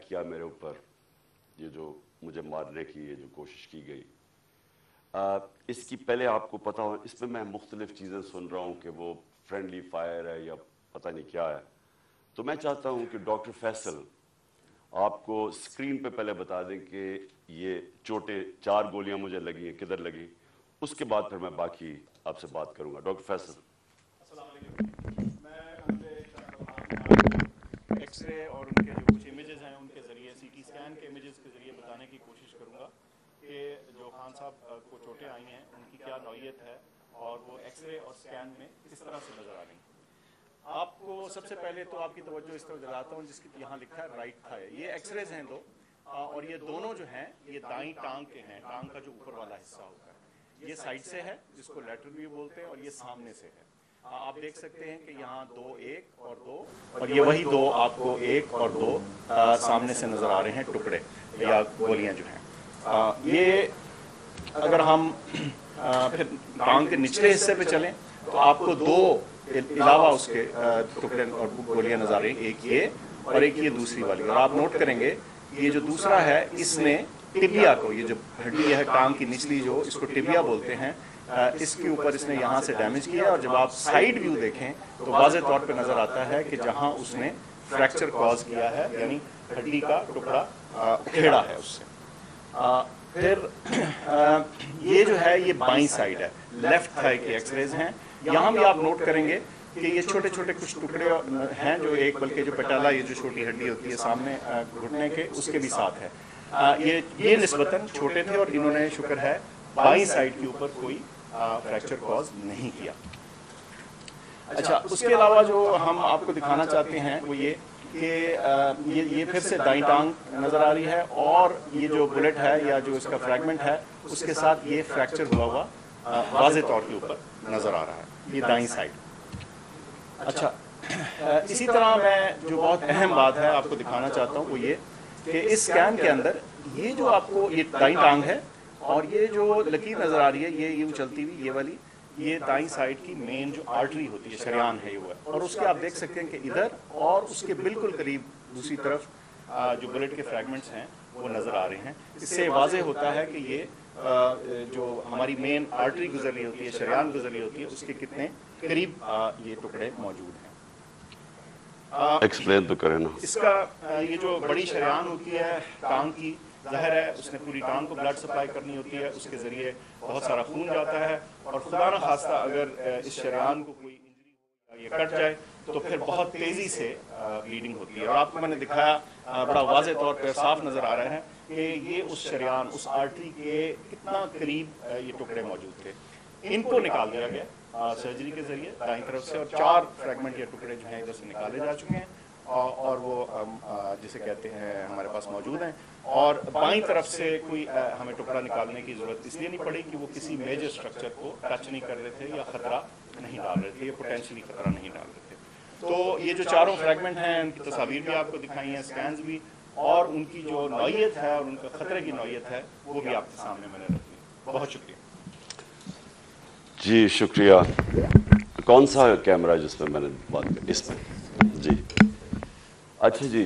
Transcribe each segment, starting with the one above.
کیا میرے اوپر، یہ جو مجھے مارنے کی یہ جو کوشش کی گئی، اس کی پہلے آپ کو پتا ہو، اس میں مختلف چیزیں سن رہا ہوں کہ وہ فرینڈلی فائر ہے یا پتہ نہیں کیا ہے. تو میں چاہتا ہوں کہ ڈاکٹر فیصل آپ کو اسکرین پہ پہلے بتا دیں کہ یہ چوٹیں 4 گولیاں مجھے لگی ہیں کدھر لگی، اس کے بعد پھر میں باقی آپ سے بات کروں گا. ڈاکٹر فیصل. السلام علیکم. میں ایکس رے اور ان کے جو کچھ امیجز ہیں ان کے ذریعے سی ٹی اسکین کے امیجز کے ذریعے بتانے کی کوشش کروں گا کہ جو خان صاحب کو چوٹیں آئی ہیں ان کی کیا نوعیت ہے اور وہ ایکس رے اور اسکین میں کس طرح سے نظر آ رہی ہیں. آپ کو سب سے پہلے تو آپ کی توجہ اس طرف دلاتا ہوں جس کی یہاں لکھا ہے رائٹ تھائی. یہ ایکس ریز ہیں دو، اور یہ دونوں جو ہیں یہ دائیں ٹانگ کے ہیں. ٹانگ کا جو اوپر والا حصہ ہوتا ہے یہ سائڈ سے ہے جس کو لیٹرل ویو بولتے ہیں، اور یہ سامنے سے ہے. آپ دیکھ سکتے ہیں کہ یہاں 2 1 اور 2 اور یہ وہی 2 آپ کو 1 اور 2 سامنے سے نظر آ رہے ہیں ٹکڑے یا گولیاں جو ہیں. یہ اگر ہم پھر ٹانگ کے نچلے حصے پہ چلیں تو آپ کو 2 علاوہ اس کے ٹکڑے اور گولیاں نظر آ رہی ہیں، ایک یہ اور ایک یہ دوسری والی. اور آپ نوٹ کریں گے یہ جو دوسرا ہے اس نے ٹبیا کو، یہ جو ہڈی ہے ٹانگ کی نچلی جو اس کو ٹبیا بولتے ہیں، اس کے اوپر اس نے یہاں سے ڈیمیج کیا. اور جب آپ سائیڈ ویو دیکھیں تو واضح طور پہ نظر آتا ہے کہ جہاں اس نے فریکچر کاز کیا ہے یعنی ہڈی کا ٹکڑا اکھیڑا ہے اس سے. پھر یہ جو ہے یہ بائیں سائیڈ ہے، لیفٹ تھائی کے ایکس ریز ہیں. یہاں بھی آپ نوٹ کریں گے کہ یہ چھوٹے چھوٹے کچھ ٹکڑے ہیں جو ایک بلکہ جو پٹالا یہ جو چھوٹی ہڈی ہوتی ہے سامنے گھٹنے کے اس کے بھی ساتھ ہے. یہ نسبتاً چھوٹے تھے اور انہوں نے شکر ہے بائیں سائیڈ کے اوپر کوئی فریکچر کاز نہیں کیا. اچھا، اس کے علاوہ جو ہم آپ کو دکھانا چاہتے ہیں وہ یہ کہ یہ پھر سے دائیں ٹانگ نظر آ رہی ہے اور یہ جو بلٹ ہے یا جو اس کا فریگمنٹ ہے اس کے ساتھ یہ فریکچر ہوا واضح طور کے اوپر نظر آ رہا ہے. یہ دائیں سائیڈ. اچھا، اسی طرح میں جو بہت اہم بات ہے آپ کو دکھانا چاہتا ہوں وہ یہ کہ اس اسکین کے اندر یہ جو آپ کو یہ دائیں ٹانگ ہے اور یہ جو لکیر نظر آ رہی ہے یہ یوں چلتی ہوئی یہ والی، یہ دائیں سائیڈ کی مین جو آرٹری ہوتی ہے شریان ہے یہ وہ ہے. اور اس کے آپ دیکھ سکتے ہیں کہ ادھر اور اس کے بالکل قریب دوسری طرف جو بلٹ کے فریگمنٹس ہیں وہ نظر آ رہے ہیں. اس سے واضح ہوتا ہے کہ یہ جو ہماری مین آرٹری گزر رہی ہوتی ہے شریان گزر رہی ہوتی ہے اس کے کتنے قریب یہ ٹکڑے موجود ہیں. ایکسپلین تو کریں نا. اس کا یہ جو بڑی شریان ہوتی ہے ٹانگ کی، ظاہر ہے اس نے پوری ٹانگ کو بلڈ سپلائی کرنی ہوتی ہے، اس کے ذریعے بہت سارا خون جاتا ہے اور خدا نہ خواستہ اگر اس شریان کو کوئی انجری ہو یا یہ کٹ جائے تو پھر بہت تیزی سے بلیڈنگ ہوتی ہے. اور آپ کو میں نے دکھایا بڑا واضح طور پہ صاف نظر آ رہا ہے کہ یہ اس شریان اس آرٹری کے کتنا قریب یہ ٹکڑے موجود تھے. ان کو نکال دیا گیا سرجری کے ذریعے دائیں طرف سے، اور 4 فریگمنٹ یا ٹکڑے جو ہیں ادھر سے نکالے جا چکے ہیں اور وہ جسے کہتے ہیں ہمارے پاس موجود ہیں. اور بائیں طرف سے کوئی ہمیں ٹکڑا نکالنے کی ضرورت اس لیے نہیں پڑی کہ وہ کسی میجر اسٹرکچر کو ٹچ نہیں کر رہے تھے یا خطرہ نہیں ڈال رہے تھے یا پوٹینشلی خطرہ نہیں ڈال رہے تھے. تو یہ جو 4 فریگمنٹ ہیں ان کی تصاویر بھی آپ کو دکھائی ہیں، اسکینز بھی، اور ان کی جو نوعیت ہے اور ان کا خطرے کی نوعیت ہے وہ بھی آپ کے سامنے میں نے رکھی. بہت شکریہ. جی شکریہ. کون سا کیمرہ جس میں نے بات کی؟ اس میں. جی اچھا جی،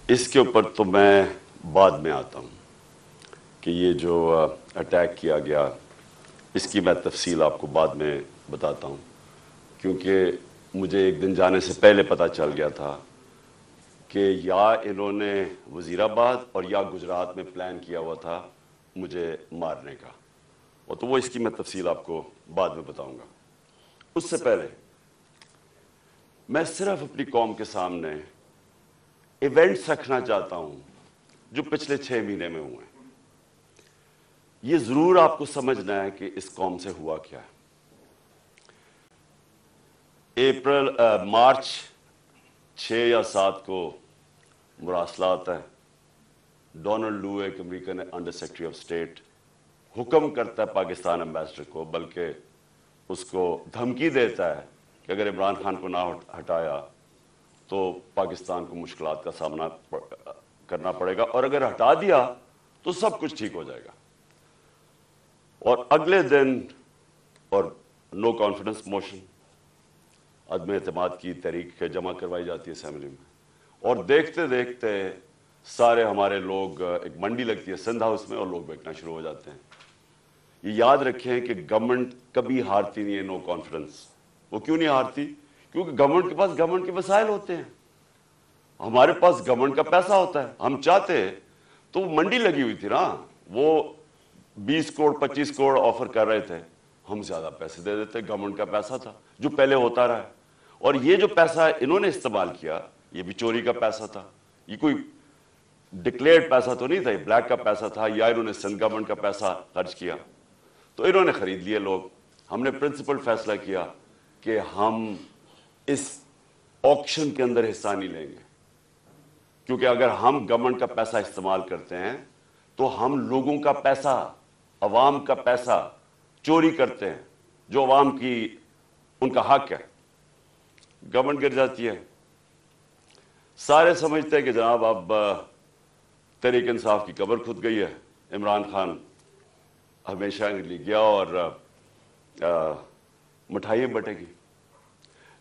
اس کے اوپر تو میں بعد میں آتا ہوں کہ یہ جو اٹیک کیا گیا اس کی میں تفصیل آپ کو بعد میں بتاتا ہوں، کیونکہ مجھے ایک دن جانے سے پہلے پتہ چل گیا تھا کہ یا انہوں نے وزیر آباد اور یا گجرات میں پلان کیا ہوا تھا مجھے مارنے کا، اور تو وہ اس کی میں تفصیل آپ کو بعد میں بتاؤں گا. اس سے پہلے میں صرف اپنی قوم کے سامنے ایونٹس رکھنا چاہتا ہوں جو پچھلے 6 مہینے میں ہوئے ہیں. یہ ضرور آپ کو سمجھنا ہے کہ اس قوم سے ہوا کیا ہے. مارچ 6 یا 7 کو مراسلات ہے. ڈونلڈ لو ایک American under secretary of state حکم کرتا ہے پاکستان امبیسڈر کو، بلکہ اس کو دھمکی دیتا ہے کہ اگر عمران خان کو نہ ہٹایا تو پاکستان کو مشکلات کا سامنا کرنا پڑے گا، اور اگر ہٹا دیا تو سب کچھ ٹھیک ہو جائے گا. اور اگلے دن اور نو کانفیڈنس موشن، عدم اعتماد کی تحریک جمع کروائی جاتی ہے اسمبلی میں، اور دیکھتے دیکھتے سارے ہمارے لوگ، ایک منڈی لگتی ہے سندھ ہاؤس میں، اور لوگ بیٹھنا شروع ہو جاتے ہیں. یہ یاد رکھیں کہ گورنمنٹ کبھی ہارتی نہیں ہے نو کانفیڈنس. وہ کیوں نہیں ہارتی؟ کیونکہ گورنمنٹ کے پاس گورنمنٹ کے وسائل ہوتے ہیں. ہمارے پاس گورنمنٹ کا پیسہ ہوتا ہے. ہم چاہتے تو منڈی لگی ہوئی تھی نا، وہ 20 کروڑ 25 کروڑ آفر کر رہے تھے، ہم زیادہ پیسے دے دیتے. گورنمنٹ کا پیسہ تھا جو پہلے ہوتا رہا ہے. اور یہ جو پیسہ انہوں نے استعمال کیا، یہ بھی چوری کا پیسہ تھا. یہ کوئی ڈکلیئرڈ پیسہ تو نہیں تھا، یہ بلیک کا پیسہ تھا، یا انہوں نے سندھ گورنمنٹ کا پیسہ خرچ کیا. تو انہوں نے خرید لیے لوگ. ہم نے پرنسپل فیصلہ کیا کہ ہم اس آکشن کے اندر حصہ نہیں لیں گے، کیونکہ اگر ہم گورنمنٹ کا پیسہ استعمال کرتے ہیں تو ہم لوگوں کا پیسہ، عوام کا پیسہ چوری کرتے ہیں، جو عوام کی ان کا حق ہے. گورنمنٹ گر جاتی ہے. سارے سمجھتے ہیں کہ جناب اب تحریک انصاف کی قبر کھد گئی ہے، عمران خان ہمیشہ کے لیے گیا اور مٹھائیاں بٹے گی.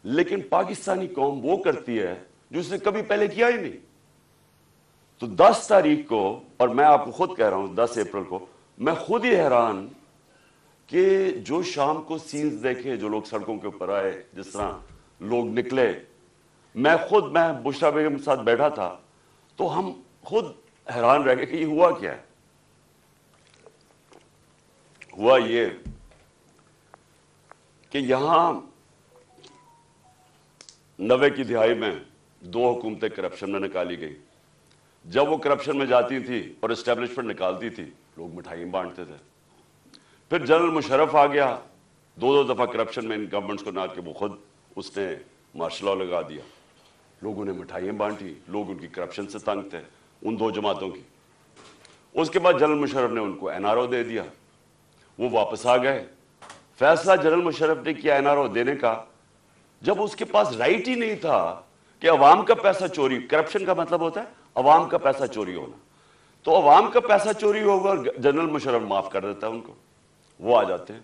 لیکن پاکستانی قوم وہ کرتی ہے جو اس نے کبھی پہلے کیا ہی نہیں. تو 10 تاریخ کو، اور میں آپ کو خود کہہ رہا ہوں 10 اپریل کو، میں خود ہی حیران کہ جو شام کو سینز دیکھے، جو لوگ سڑکوں کے اوپر آئے، جس طرح لوگ نکلے. میں بشرا بیگم کے ساتھ بیٹھا تھا تو ہم خود حیران رہ گئے کہ یہ ہوا کیا ہے. ہوا یہ کہ یہاں 90 کی دہائی میں 2 حکومتیں کرپشن میں نکالی گئی. جب وہ کرپشن میں جاتی تھی اور اسٹیبلشمنٹ نکالتی تھی، لوگ مٹھائیاں بانٹتے تھے. پھر جنرل مشرف آ گیا، 2 دفعہ کرپشن میں ان گورنمنٹس کو نہ کہ وہ خود اس نے مارشل لاء لگا دیا. لوگوں نے مٹھائیاں بانٹی، لوگ ان کی کرپشن سے تنگ تھے، ان 2 جماعتوں کی. اس کے بعد جنرل مشرف نے ان کو NRO دے دیا، وہ واپس آ گئے. فیصلہ جنرل مشرف نے کیا NRO دینے کا، جب اس کے پاس رائٹ ہی نہیں تھا کہ عوام کا پیسہ چوری. کرپشن کا مطلب ہوتا ہے عوام کا پیسہ چوری ہونا. تو عوام کا پیسہ چوری ہوگا اور جنرل مشرف معاف کر دیتا ہے ان کو. وہ آ جاتے ہیں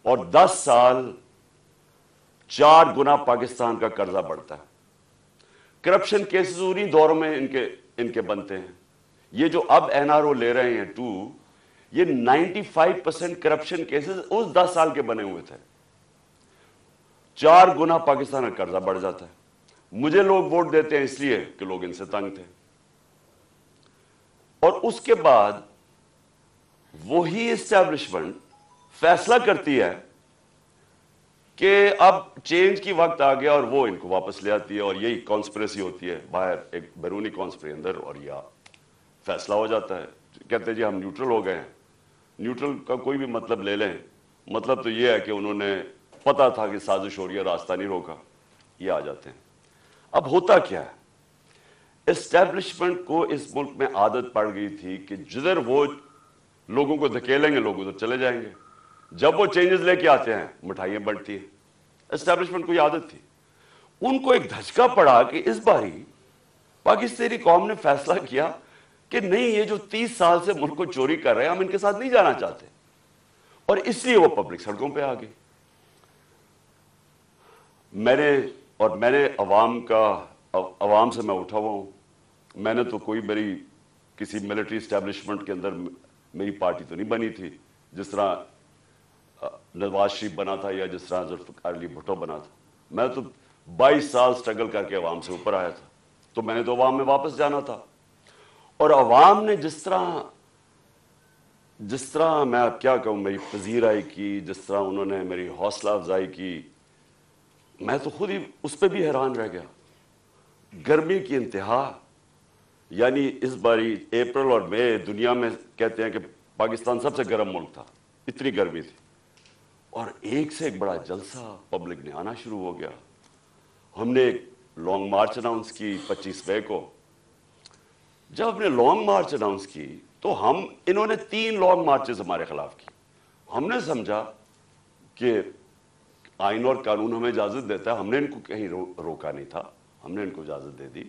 اور 10 سال 4 گنا پاکستان کا قرضہ بڑھتا ہے. کرپشن کیسز انہی دوروں میں ان کے بنتے ہیں. یہ جو اب NRO لے رہے ہیں 2، یہ 95% کرپشن کیسز اس 10 سال کے بنے ہوئے تھے. 4 گنا پاکستان کا قرضہ بڑھ جاتا ہے. مجھے لوگ ووٹ دیتے ہیں اس لیے کہ لوگ ان سے تنگ تھے. اور اس کے بعد وہی اسٹیبلشمنٹ فیصلہ کرتی ہے کہ اب چینج کی وقت آ گیا، اور وہ ان کو واپس لے آتی ہے. اور یہی کانسپریسی ہوتی ہے باہر، ایک بیرونی کانسپریسی اندر، اور یہ فیصلہ ہو جاتا ہے. کہتے ہیں جی ہم نیوٹرل ہو گئے ہیں. نیوٹرل کا کوئی بھی مطلب لے لیں، مطلب تو یہ ہے کہ انہوں نے پتا تھا کہ سازش ہو رہی ہے، راستہ نہیں روکا. یہ آ جاتے ہیں. اب ہوتا کیا ہے، اسٹیبلشمنٹ کو اس ملک میں عادت پڑ گئی تھی کہ جدھر وہ لوگوں کو دھکیلیں گے لوگ ادھر چلے جائیں گے. جب وہ چینجز لے کے آتے ہیں مٹھائیاں بڑھتی ہیں. اسٹیبلشمنٹ کو یہ عادت تھی. ان کو ایک دھچکا پڑا کہ اس باری پاکستانی قوم نے فیصلہ کیا کہ نہیں، یہ جو 30 سال سے ملک کو چوری کر رہے ہیں، ہم ان کے ساتھ نہیں جانا چاہتے. اور اس لیے وہ پبلک سڑکوں پہ آ گئی. میں نے عوام سے میں اٹھا ہوا ہوں. میں نے تو کوئی کسی ملٹری اسٹیبلشمنٹ کے اندر میری پارٹی تو نہیں بنی تھی، جس طرح نواز شریف بنا تھا یا جس طرح ذوالفقار علی بھٹو بنا تھا. میں تو 22 سال سٹرگل کر کے عوام سے اوپر آیا تھا. تو میں نے تو عوام میں واپس جانا تھا. اور عوام نے جس طرح میں اب کیا کہوں، میری پذیرائی کی، جس طرح انہوں نے میری حوصلہ افزائی کی، میں تو خود ہی اس پہ بھی حیران رہ گیا. گرمی کی انتہا. یعنی اس باری اپریل اور مئی، دنیا میں کہتے ہیں کہ پاکستان سب سے گرم ملک تھا، اتنی گرمی تھی. اور ایک سے ایک بڑا جلسہ پبلک نے آنا شروع ہو گیا. ہم نے ایک لانگ مارچ اناؤنس کی 25 مئی کو. جب ہم نے لانگ مارچ اناؤنس کی تو انہوں نے 3 لانگ مارچز ہمارے خلاف کی. ہم نے سمجھا کہ آئین اور قانون ہمیں اجازت دیتا ہے، ہم نے ان کو کہیں روکا نہیں تھا، ہم نے ان کو اجازت دے دی،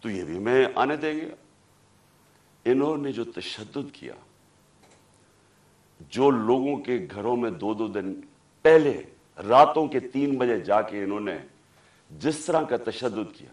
تو یہ بھی ہمیں آنے دیں گے. انہوں نے جو تشدد کیا، جو لوگوں کے گھروں میں 2 دن پہلے راتوں کے 3 بجے جا کے انہوں نے جس طرح کا تشدد کیا،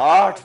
8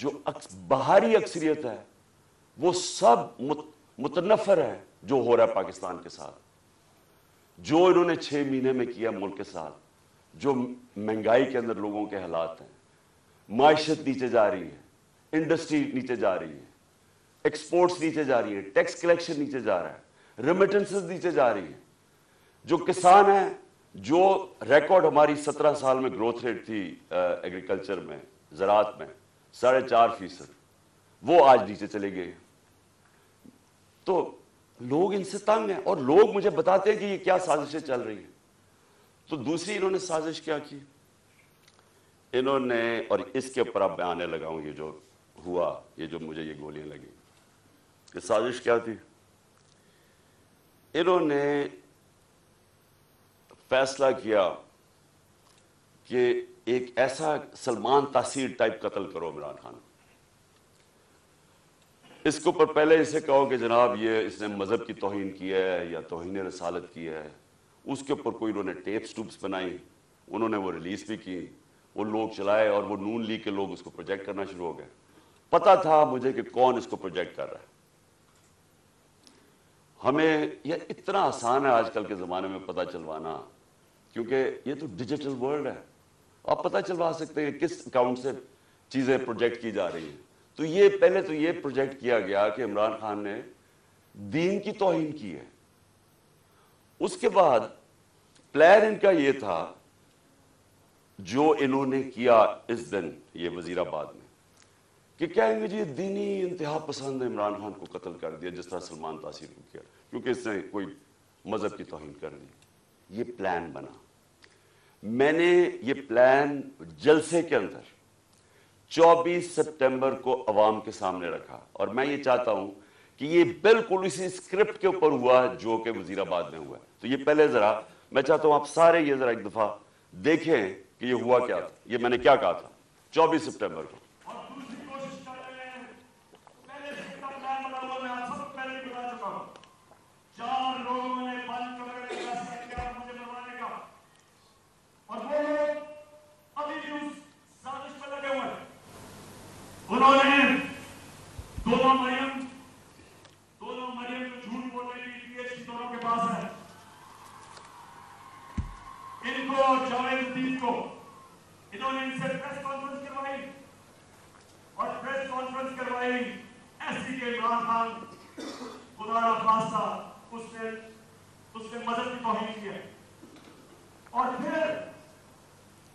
جو باہری اکثریت ہے وہ سب متنفر ہے جو ہو رہا ہے پاکستان کے ساتھ، جو انہوں نے 6 مہینے میں کیا ملک کے ساتھ، جو مہنگائی کے اندر لوگوں کے حالات ہیں، معیشت نیچے جا رہی ہے، انڈسٹری نیچے جا رہی ہے، ایکسپورٹس نیچے جا رہی ہے، ٹیکس کلیکشن نیچے جا رہا ہے، ریمیٹنسز نیچے جا رہی ہے، جو کسان ہیں، جو ریکارڈ ہماری 17 سال میں گروتھ ریٹ تھی ایگریکلچر میں، زراعت میں 4.5%، وہ آج نیچے چلے گئے۔ تو لوگ ان سے تنگ ہیں، اور لوگ مجھے بتاتے ہیں کہ یہ کیا سازشیں چل رہی ہیں۔ تو دوسری انہوں نے سازش کیا کی، انہوں نے، اور اس کے اوپر اب میں آنے لگا ہوں، یہ جو ہوا، یہ جو مجھے یہ گولیاں لگی، یہ سازش کیا تھی؟ انہوں نے فیصلہ کیا کہ ایک ایسا سلمان تاثیر ٹائپ قتل کرو عمران خان۔ اس کے اوپر پہلے اسے کہو کہ جناب یہ اس نے مذہب کی توہین کی ہے یا توہین رسالت کی ہے، اس کے اوپر کوئی انہوں نے ٹیپس ٹوپس بنائی، انہوں نے وہ ریلیز بھی کی، وہ لوگ چلائے، اور وہ نون لیگ کے لوگ اس کو پروجیکٹ کرنا شروع ہو گئے۔ پتہ تھا مجھے کہ کون اس کو پروجیکٹ کر رہا ہے۔ ہمیں یہ اتنا آسان ہے آج کل کے زمانے میں پتہ چلوانا، کیونکہ یہ تو ڈیجیٹل ورلڈ ہے، آپ پتہ چلوا سکتے ہیں کس اکاؤنٹ سے چیزیں پروجیکٹ کی جا رہی ہیں۔ تو یہ پہلے تو یہ پروجیکٹ کیا گیا کہ عمران خان نے دین کی توہین کی ہے۔ اس کے بعد پلان ان کا یہ تھا، جو انہوں نے کیا اس دن یہ وزیر آباد میں، کہ کہیں گے جی دینی انتہا پسند عمران خان کو قتل کر دیا جس طرح سلمان تاثیر کو کیا، کیونکہ اس نے کوئی مذہب کی توہین کر دی۔ یہ پلان بنا، میں نے یہ پلان جلسے کے اندر 24 سپٹمبر کو عوام کے سامنے رکھا، اور میں یہ چاہتا ہوں کہ یہ بالکل اسی اسکرپٹ کے اوپر ہوا جو کہ وزیر آباد میں ہوا ہے۔ تو یہ پہلے ذرا میں چاہتا ہوں آپ سارے یہ ذرا ایک دفعہ دیکھیں کہ یہ ہوا کیا تھا، یہ میں نے کیا کہا تھا 24 سپٹمبر کو۔ انہوں نے دونوں مریم جو جھوٹ بول رہی تھی، پی ایچ ڈی دونوں کے پاس ہے، ان کو جاوید الدین کو انہوں نے ان سے پریس کانفرنس کروائی، اور پریس کانفرنس کروائی ایسی کہ عمران خان خدا را خواستہ اس نے مذہب کی توہین کی ہے، اور پھر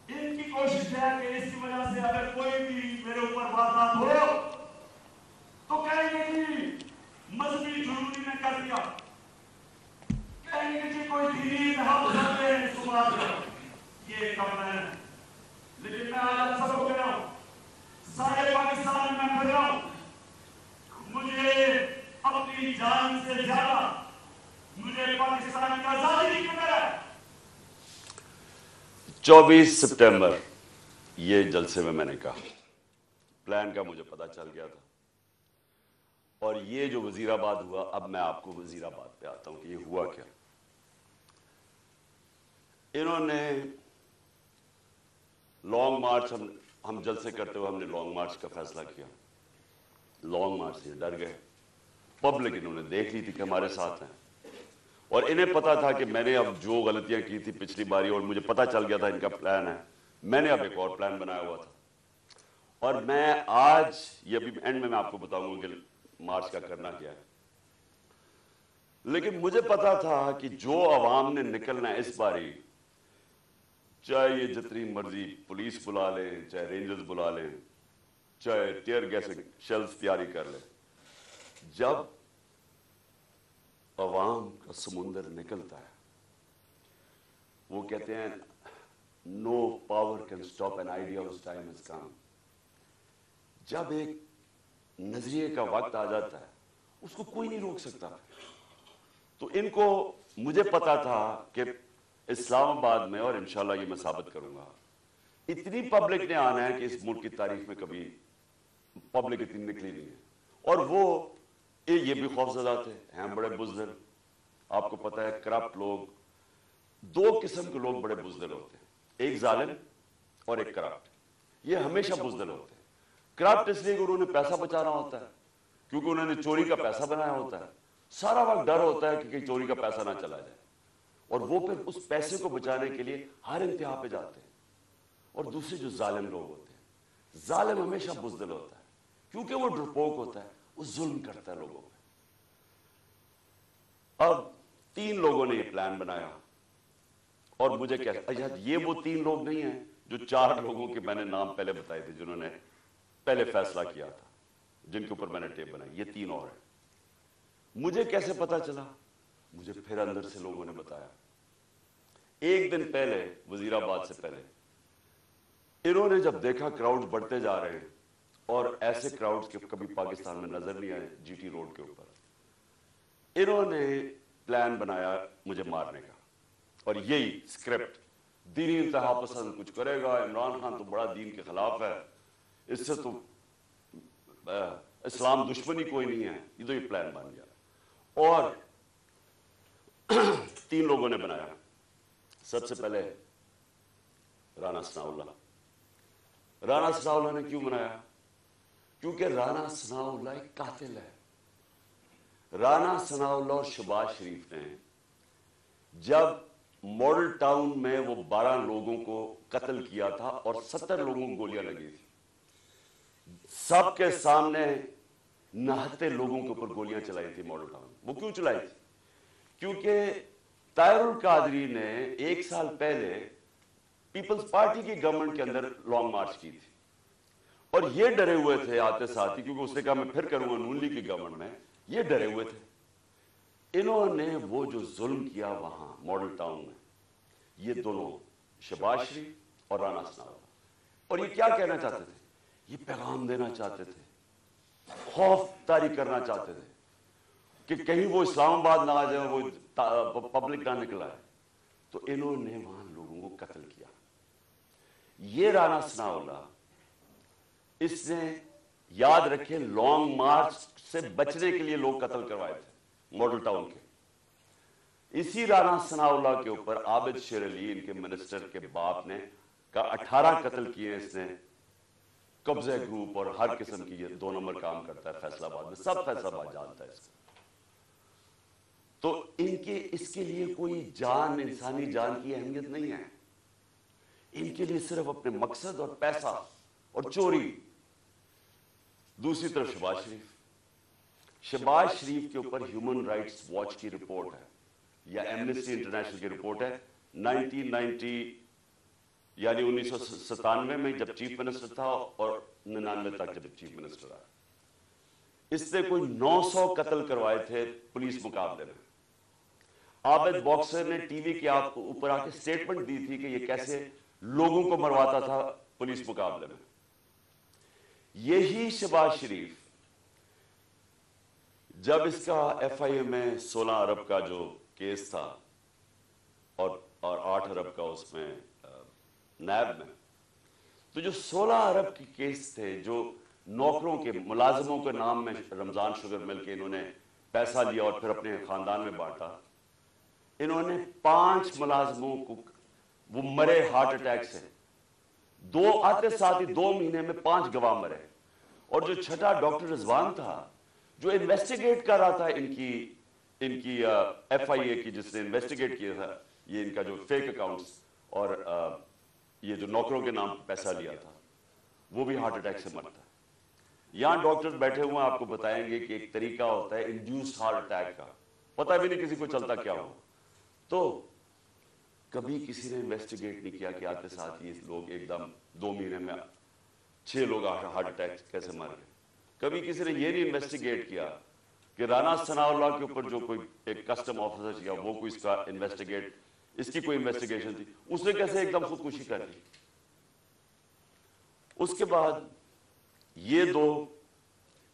ان کی کوشش ہے کہ اس کی وجہ سے اگر کوئی بھی میرے اوپر واردات ہو تو کہیں گے کہ مذہبی ضروری نے کر دیا، کہیں گے کہ کوئی دینی تحفظ نے اس کو مراد کیا۔ یہ ایک کمرہ ہے، لیکن میں آج آپ سب کو کہہ رہا ہوں، سارے پاکستان میں پھر رہا ہوں، مجھے اپنی جان سے زیادہ مجھے پاکستان کی آزادی کی فکر ہے۔ 24 سپٹمبر یہ جلسے میں نے کہا، پلان کا مجھے پتا چل گیا تھا، اور یہ جو وزیر آباد ہوا، اب میں آپ کو وزیر آباد پہ آتا ہوں کہ یہ ہوا کیا۔ انہوں نے لانگ مارچ، ہم جلسے کرتے ہوئے ہم نے لانگ مارچ کا فیصلہ کیا، لانگ مارچ سے ڈر گئے، پبلک انہوں نے دیکھ لی تھی کہ ہمارے ساتھ ہیں، اور انہیں پتا تھا کہ میں نے اب جو غلطیاں کی تھی پچھلی باری، اور مجھے پتا چل گیا تھا ان کا پلان ہے، میں نے اب ایک اور پلان بنایا ہوا تھا، اور میں آج یہ ابھی اینڈ میں آپ کو بتاؤں گا کہ مارچ کا کرنا کیا ہے۔ لیکن مجھے پتا تھا کہ جو عوام نے نکلنا ہے اس باری، چاہے یہ جتنی مرضی پولیس بلا لیں، چاہے رینجرز بلا لیں، چاہے ٹیئر گیس شیلز تیاری کر لیں، جب عوام کا سمندر نکلتا ہے، وہ کہتے ہیں no power can stop an idea whose time has come۔ جب ایک نظریے کا وقت آ جاتا ہے اس کو کوئی نہیں روک سکتا۔ تو ان کو، مجھے پتا تھا کہ اسلام آباد میں، اور انشاءاللہ یہ میں ثابت کروں گا، اتنی پبلک نے آنا ہے کہ اس ملک کی تاریخ میں کبھی پبلک اتنی نکلی نہیں ہے، اور وہ یہ بھی خوفزدہ تھے، ہیں بڑے بزدل، آپ کو پتا ہے کرپٹ لوگ، دو قسم کے لوگ بڑے بزدل ہوتے ہیں، ایک ظالم اور ایک کرپٹ، یہ ہمیشہ بزدل ہوتے ہیں۔ کرپٹ اس لیے کہ انہوں نے پیسہ بچانا ہوتا ہے, کیونکہ انہوں نے چوری کا پیسہ بنایا ہوتا ہے. سارا وقت ڈر ہوتا ہے کہ کہیں چوری کا پیسہ نہ چلا جائے, اور وہ پھر اس پیسے کو بچانے کے لیے ہر انتہا پہ جاتے ہیں. اور دوسرے جو ظالم لوگ ہوتے ہیں, ظالم ہمیشہ بزدل ہوتا ہے کیونکہ وہ ڈرپوک ہوتا ہے, وہ ظلم کرتا ہے لوگوں پہ. اب 3 لوگوں نے یہ پلان بنایا, اور مجھے کیا یہ وہ 3 لوگ نہیں ہیں جو 4 لوگوں کے میں نے نام پہلے بتائے تھے جنہوں نے پہلے فیصلہ کیا تھا, جن کے اوپر میں نے ٹیپ بنائی. یہ 3 اور ہیں. مجھے کیسے پتا چلا؟ مجھے پھر اندر سے لوگوں نے بتایا. ایک دن پہلے, وزیر آباد سے پہلے, انہوں نے جب دیکھا کراؤڈ بڑھتے جا رہے ہیں, اور ایسے کراؤڈز کے کبھی پاکستان میں نظر نہیں آئے جی ٹی روڈ کے اوپر, انہوں نے پلان بنایا مجھے مارنے کا. اور یہی اسکرپٹ, دینی انتہا پسند کچھ کرے گا, عمران خان تو بڑا دین کے خلاف ہے, اس سے تو اسلام دشمنی کوئی نہیں ہے. یہ تو یہ پلان بن گیا. اور 3 لوگوں نے بنایا. سب سے پہلے رانا ثناءاللہ. رانا ثناءاللہ نے کیوں بنایا؟ کیونکہ رانا ثناءاللہ ایک قاتل ہے. رانا ثناءاللہ اور شہباز شریف نے جب ماڈل ٹاؤن میں وہ 12 لوگوں کو قتل کیا تھا اور 70 لوگوں کو گولیاں لگی تھی, سب کے سامنے نہتے لوگوں کے اوپر گولیاں چلائی تھی ماڈل ٹاؤن. وہ کیوں چلائی تھی؟ کیونکہ طاہر القادری نے 1 سال پہلے پیپلز پارٹی کی گورنمنٹ کے اندر لانگ مارچ کی تھی, اور یہ ڈرے ہوئے تھے آتے ساتھ ہی, کیونکہ اس نے کہا میں پھر کروں گا نون لیگ کی گورنمنٹ میں. یہ ڈرے ہوئے تھے. انہوں نے وہ جو ظلم کیا وہاں ماڈل ٹاؤن میں, یہ دونوں شہباز شریف اور رانا ثناءاللہ, اور یہ کیا کہنا چاہتے تھے؟ یہ پیغام دینا چاہتے تھے, خوف طاری کرنا چاہتے تھے کہ کہیں وہ اسلام آباد نہ آ جائے, وہ پبلک نہ نکلا ہے. تو انہوں نے وہاں لوگوں کو قتل کیا. یہ رانا ثناءاللہ, اس نے یاد رکھے لانگ مارچ سے بچنے کے لیے لوگ قتل کروائے تھے ماڈل ٹاؤن کے. اسی رانا ثناءاللہ کے اوپر عابد شیر علی, ان کے منسٹر کے باپ نے, کا 18 قتل کیے اس نے. قبضہ گروپ اور ہر قسم کی یہ 2 نمبر کام کرتا ہے فیصل آباد میں, سب فیصل آباد جانتا ہے اس کو. تو ان کے اس کے لیے کوئی جان, انسانی جان کی اہمیت نہیں ہے. ان کے لیے صرف اپنے مقصد اور پیسہ اور چوری. دوسری طرف شہباز شریف, شہباز شریف کے اوپر ہیومن رائٹس واچ کی رپورٹ ہے یا ایمنسٹی انٹرنیشنل کی رپورٹ ہے 1990 یعنی 1997 میں جب چیف منسٹر تھا اور 99 تک جب چیف منسٹر آیا. اس نے کوئی 900 قتل کروائے تھے پولیس مقابلے میں. عابد باکسر نے ٹی وی کے اوپر آ کے سٹیٹمنٹ دی تھی کہ یہ کیسے لوگوں کو مرواتا تھا پولیس مقابلے میں. یہی شہباز شریف جب اس کا ایف آئی اے میں 16 ارب کا جو کیس تھا اور 8 ارب کا اس میں نیب میں, تو جو 16 ارب کی کیس تھے, جو نوکروں کے ملازموں کے نام میں رمضان شوگر مل کے انہوں نے پیسہ لیا اور پھر اپنے خاندان میں بانٹا, انہوں نے 5 ملازموں کو وہ مرے ہارٹ اٹیک سے. 2 آتے ساتھ ہی 2 مہینے میں 5 گواہ مرے. اور جو چھٹا ڈاکٹر رضوان تھا جو انویسٹیگیٹ کر رہا تھا ان کی ایف آئی اے کی, جس نے انویسٹیگیٹ کیا تھا یہ ان کا جو فیک اکاؤنٹس اور یہ جو نوکروں کے نام پیسہ لیا تھا, وہ بھی ہارٹ اٹیک سے مرتا ہے. یہاں ڈاکٹر بیٹھے ہوئے ہیں, آپ کو بتائیں گے کہ ایک طریقہ ہوتا ہے انڈیوسڈ ہارٹ اٹیک کا, پتہ بھی نہیں کسی کو چلتا کیا ہو. تو کبھی کسی نے انویسٹیگیٹ نہیں کیا کہ آتے ساتھ یہ لوگ ایک دم 2 مہینے میں 6 لوگ ہارٹ اٹیک کیسے مر گئے. کبھی کسی نے یہ نہیں انویسٹیگیٹ کیا کہ رانا ثناءاللہ کے اوپر جو کوئی ایک کسٹم آفیسر کیا وہ کوئی اس کا انویسٹیگیٹ, اس کی کوئی انویسٹیگیشن تھی, اس نے کیسے ایک دم خودکشی کر لی. اس کے بعد یہ 2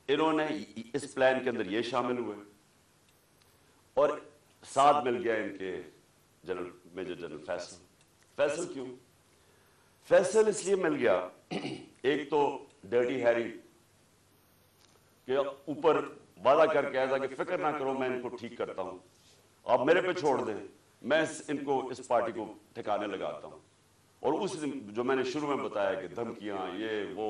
انہوں نے اس پلان کے اندر یہ شامل ہوئے, اور ساتھ مل گیا ان کے general major general Faisal. Faisal کیوں؟ فیصل اس لیے مل گیا, ایک تو ڈرٹی ہیری کہ اوپر وعدہ کر کے آیا تھا کہ فکر نہ کرو میں ان کو ٹھیک کرتا ہوں, آپ میرے پہ چھوڑ دیں, میں ان کو اس پارٹی کو ٹھکانے لگاتا ہوں. اور اس جو میں نے شروع میں بتایا کہ دھمکیاں یہ وہ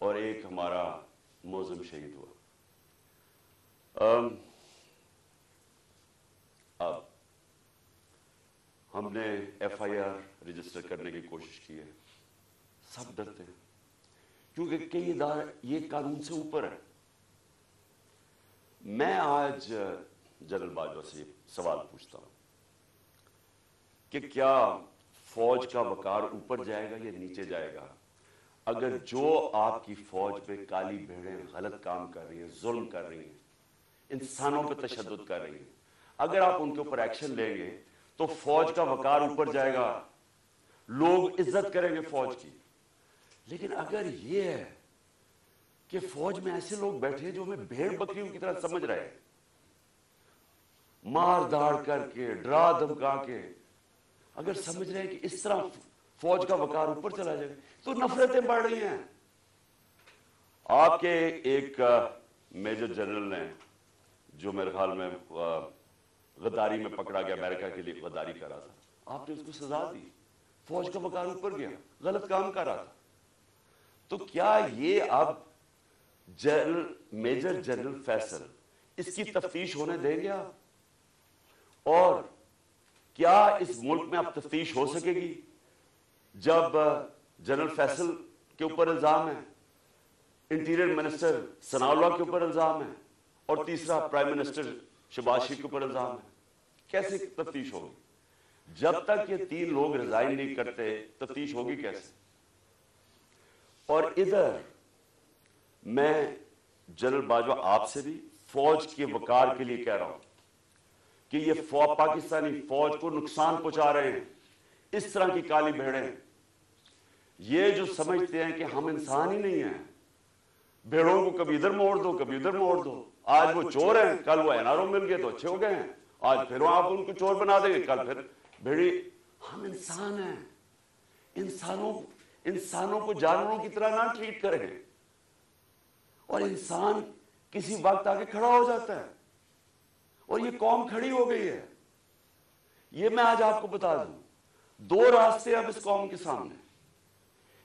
اور ایک ہمارا موزم شہید ہوا. اب ہم نے ایف آئی آر رجسٹر کرنے کی کوشش کی ہے. سب ڈرتے ہیں کیونکہ کئی ادارے یہ قانون سے اوپر ہے. میں آج جنرل باجوہ سے سوال پوچھتا ہوں کہ کیا فوج کا وقار اوپر جائے گا یا نیچے جائے گا اگر جو آپ کی فوج پہ کالی بھیڑیں غلط کام کر رہی ہیں, ظلم کر رہی ہیں, انسانوں پہ تشدد کر رہی ہیں, اگر آپ ان کے اوپر ایکشن لیں گے تو فوج کا وقار اوپر جائے گا, لوگ عزت کریں گے فوج کی. لیکن اگر یہ ہے کہ فوج میں ایسے لوگ بیٹھے جو ہمیں بھیڑ بکریوں کی طرح سمجھ رہے ہیں, مار داڑ کر کے, ڈرا دھمکا کے, اگر سمجھ رہے ہیں کہ اس طرح فوج کا وقار اوپر چلا جائے تو نفرتیں بڑھ رہی ہیں. آپ کے ایک میجر جنرل نے جو میرے خیال میں غداری میں پکڑا گیا, امریکہ کے لیے غداری کر رہا تھا, آپ نے اس کو سزا دی, فوج کا وقار اوپر گیا, غلط کام کر رہا تھا. تو کیا یہ اب جنرل میجر جنرل فیصل اس کی تفتیش ہونے دیں گے آپ؟ اور کیا اس ملک میں اب تفتیش ہو سکے گی جب جنرل فیصل کے اوپر الزام ہے, انٹیریئر منسٹر ثناء اللہ کے اوپر الزام ہے, اور تیسرا پرائم منسٹر شہباز شریف کے اوپر الزام ہے؟ کیسے تفتیش ہوگی؟ جب تک یہ تین لوگ ریزائن نہیں کرتے تفتیش ہوگی کیسے؟ اور ادھر میں جنرل باجوہ آپ سے بھی فوج کے وقار کے لیے کہہ رہا ہوں کہ یہ پاکستانی فوج کو نقصان پہنچا رہے ہیں اس طرح کی کالی بھیڑیں. یہ جو سمجھتے ہیں کہ ہم انسان ہی نہیں ہیں, بھیڑوں کو کبھی ادھر موڑ دو کبھی ادھر موڑ دو, آج وہ چور ہیں کل وہ این آر او مل گئے تو اچھے ہو گئے ہیں, آج پھر آپ ان کو چور بنا دیں گے کل پھر بھیڑی. ہم انسان ہیں, انسانوں کو جانوروں کی طرح نہ ٹریٹ کریں. اور انسان کسی وقت آگے کھڑا ہو جاتا ہے, اور یہ قوم کھڑی ہو گئی ہے. یہ میں آج آپ کو بتا دوں, دو راستے اب اس قوم کے سامنے,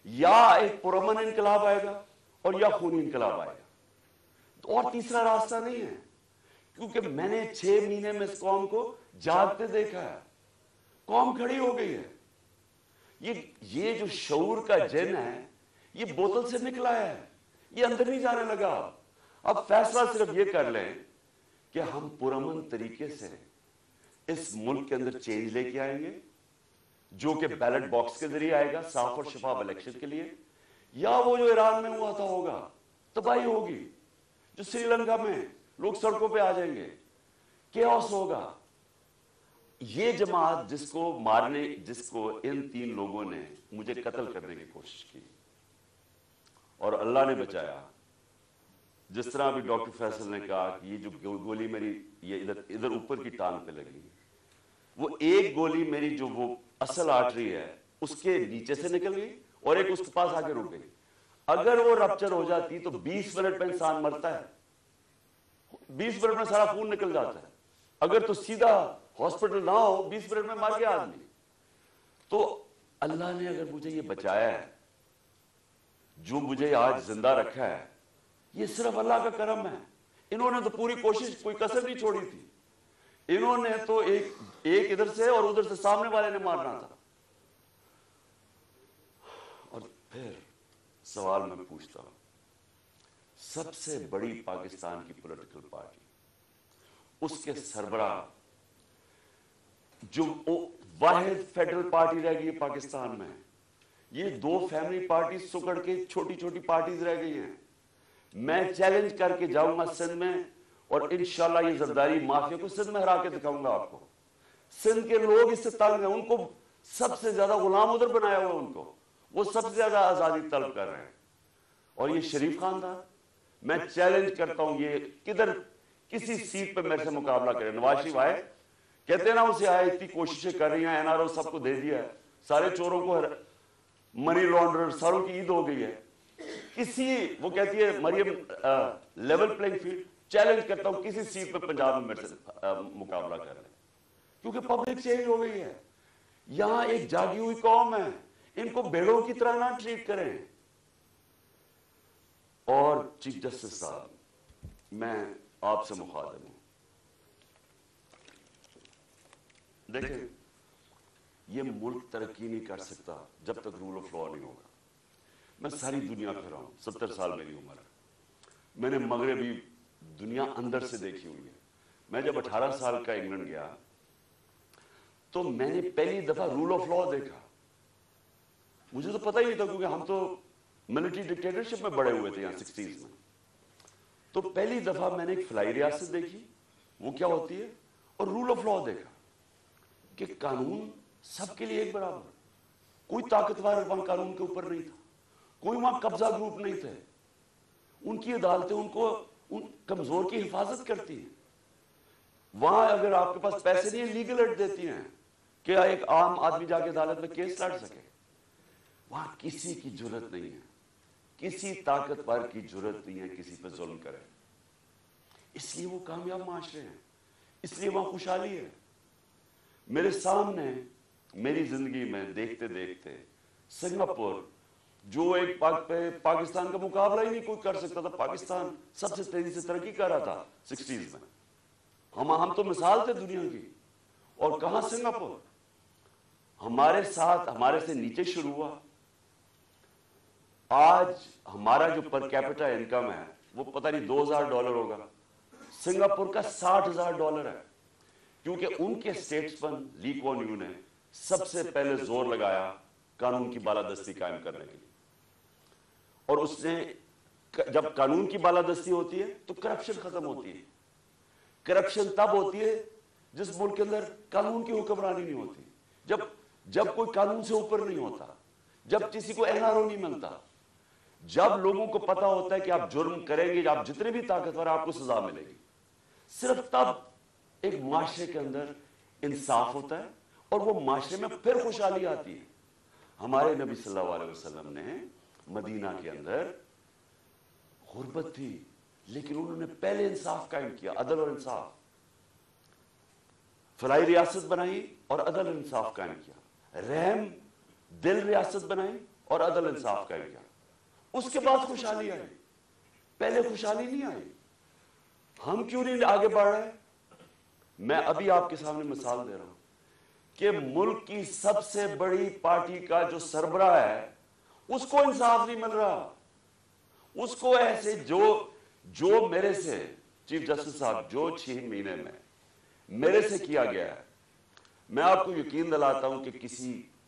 یا ایک پرامن انقلاب آئے گا اور یا خونی انقلاب آئے گا, اور تیسرا راستہ نہیں ہے. کیونکہ میں نے 6 مہینے میں اس قوم کو جاگتے دیکھا ہے, قوم کھڑی ہو گئی ہے. یہ جو شعور کا جن ہے یہ بوتل سے نکلا ہے, یہ اندر نہیں جانے لگا. اب فیصلہ صرف یہ کر لیں کہ ہم پرامن طریقے سے اس ملک کے اندر چینج لے کے آئیں گے, جو کہ بیلٹ باکس کے ذریعے آئے گا صاف اور شفاف الیکشن کے لیے, یا وہ جو ایران میں ہوا تھا ہوگا, تباہی ہوگی, جو سری لنکا میں لوگ سڑکوں پہ آ جائیں گے, کیوس ہوگا. یہ جماعت جس کو ان 3 لوگوں نے مجھے قتل کرنے کی کوشش کی اور اللہ نے بچایا, جس طرح ابھی ڈاکٹر فیصل نے کہا کہ یہ جو گولی میری یہ ادھر اوپر کی ٹانگ پہ لگی, وہ ایک گولی میری جو وہ اصل آرٹری ہے اس کے نیچے سے نکل گئی اور ایک اس کے پاس آ کے رک گئی. اگر وہ رپچر ہو جاتی تو 20 منٹ میں انسان مرتا ہے, 20 منٹ میں سارا خون نکل جاتا ہے. اگر تو سیدھا ہاسپٹل نہ ہو 20 منٹ میں مر گیا آدمی. تو اللہ نے اگر مجھے یہ بچایا ہے, جو مجھے آج زندہ رکھا ہے, یہ صرف اللہ کا کرم ہے. انہوں نے تو پوری کوشش, کوئی کسر نہیں چھوڑی تھی. انہوں نے تو ایک ادھر سے اور ادھر سے سامنے والے نے مارنا تھا. اور پھر سوال میں پوچھتا ہوں, سب سے بڑی پاکستان کی پولیٹیکل پارٹی, اس کے سربراہ, جو واحد فیڈرل پارٹی رہ گئی ہے پاکستان میں, یہ 2 فیملی پارٹی سکڑ کے چھوٹی چھوٹی پارٹیز رہ گئی ہیں. میں چیلنج کر کے جاؤں گا سندھ میں, اور انشاءاللہ یہ زرداری مافیا کو سندھ میں ہرا کے دکھاؤں گا آپ کو. سندھ کے لوگ اس سے تنگ ہیں, ان کو سب سے زیادہ غلام ادھر بنایا ہوا, ان کو وہ سب سے زیادہ آزادی طلب کر رہے ہیں. اور یہ شریف خاندان, میں چیلنج کرتا ہوں, یہ کدھر کسی سیٹ پہ میرے سے مقابلہ کرے. نواز شریف آئے, کہتے ہیں نا اسے آئے, اتنی کوششیں کر رہی ہیں, این آر او سب کو دے دیا ہے, سارے چوروں کو منی لانڈرر ساروں کی عید ہو گئی ہے. وہ کہتی ہے مریم لیول پلینگ فیلڈ, چیلنج کرتا ہوں کسی سیٹ پہ پنجاب میں میرے سے مقابلہ کر رہے ہیں, کیونکہ پبلک چینج ہو گئی ہے. یہاں ایک جاگی ہوئی قوم ہے, ان کو بھیڑوں کی طرح نہ ٹریٹ کریں. اور چیف جسٹس صاحب میں آپ سے مخاطب ہوں. دیکھیں یہ ملک ترقی نہیں کر سکتا جب تک رول آف لا نہیں ہوگا. میں ساری دنیا پھرا ہوں, 70 سال میری عمر ہے. میں نے مغربی دنیا اندر سے دیکھی ہوئی ہے. میں جب 18 سال کا انگلینڈ گیا تو میں نے پہلی دفعہ رول آف لا دیکھا. مجھے تو پتہ ہی نہیں تھا کیونکہ ہم تو ملٹری ڈکٹیٹرشپ میں بڑے ہوئے تھے یہاں 60s میں. تو پہلی دفعہ میں نے ایک فلائی ریاست دیکھی, وہ کیا ہوتی ہے, اور رول آف لا دیکھا کہ قانون سب کے لیے ایک برابر. کوئی طاقتور وہاں قانون کے اوپر نہیں تھا, کوئی وہاں قبضہ گروپ نہیں تھے. ان کی عدالتیں ان کو ان کمزور کی حفاظت کرتی ہیں. وہاں اگر آپ کے پاس پیسے نہیں ہیں لیگل ایڈ دیتی ہیں کہ ایک عام آدمی جا کے عدالت میں کیس لڑ سکے. وہاں کسی کی جرت نہیں ہے, کسی طاقتور کی جرت نہیں ہے کسی پہ ظلم کرے. اس لیے وہ کامیاب معاشرے ہیں, اس لیے وہاں خوشحالی ہے. میرے سامنے میری زندگی میں دیکھتے دیکھتے سنگاپور جو ایک پاکستان کا مقابلہ ہی نہیں کوئی کر سکتا تھا. پاکستان سب سے تیزی سے ترقی کر رہا تھا 60s میں. ہم تو مثال تھے دنیا کی. اور کہاں سنگاپور ہمارے ساتھ ہمارے سے نیچے شروع ہوا. آج ہمارا جو پر کیپٹا انکم ہے وہ پتہ نہیں $2000 ہوگا, سنگاپور کا $60,000 ہے. کیونکہ ان کے اسٹیٹسمن لی کوان یو نے سب سے پہلے زور لگایا قانون کی بالادستی قائم کرنے کے لیے. اور اس نے جب قانون کی بالادستی ہوتی ہے تو کرپشن ختم ہوتی ہے. کرپشن تب ہوتی ہے جس ملک کے اندر قانون کی حکمرانی نہیں ہوتی, جب کوئی قانون سے اوپر نہیں ہوتا, جب کسی کو این آر او نہیں ملتا, جب لوگوں کو پتا ہوتا ہے کہ آپ جرم کریں گے, آپ جتنے بھی طاقتور آپ کو سزا ملے گی. صرف تب ایک معاشرے کے اندر انصاف ہوتا ہے اور وہ معاشرے میں پھر خوشحالی آتی ہے. ہمارے نبی صلی اللہ علیہ وسلم نے مدینہ کے اندر غربت تھی لیکن انہوں نے پہلے انصاف قائم کیا, عدل اور انصاف. فلاحی ریاست بنائی اور عدل اور انصاف قائم کیا. رحم دل ریاست بنائی اور عدل انصاف قائم کیا. اس کے بعد خوشحالی آئی, پہلے خوشحالی نہیں آئی. ہم کیوں نہیں آگے بڑھ رہے؟ میں ابھی آپ کے سامنے مثال دے رہا ہوں کہ ملک کی سب سے بڑی پارٹی کا جو سربراہ ہے اس کو انصاف نہیں مل رہا. اس کو ایسے جو میرے سے چیف جسٹس صاحب جو 6 مہینے میں میرے سے کیا گیا ہے, میں آپ کو یقین دلاتا ہوں کہ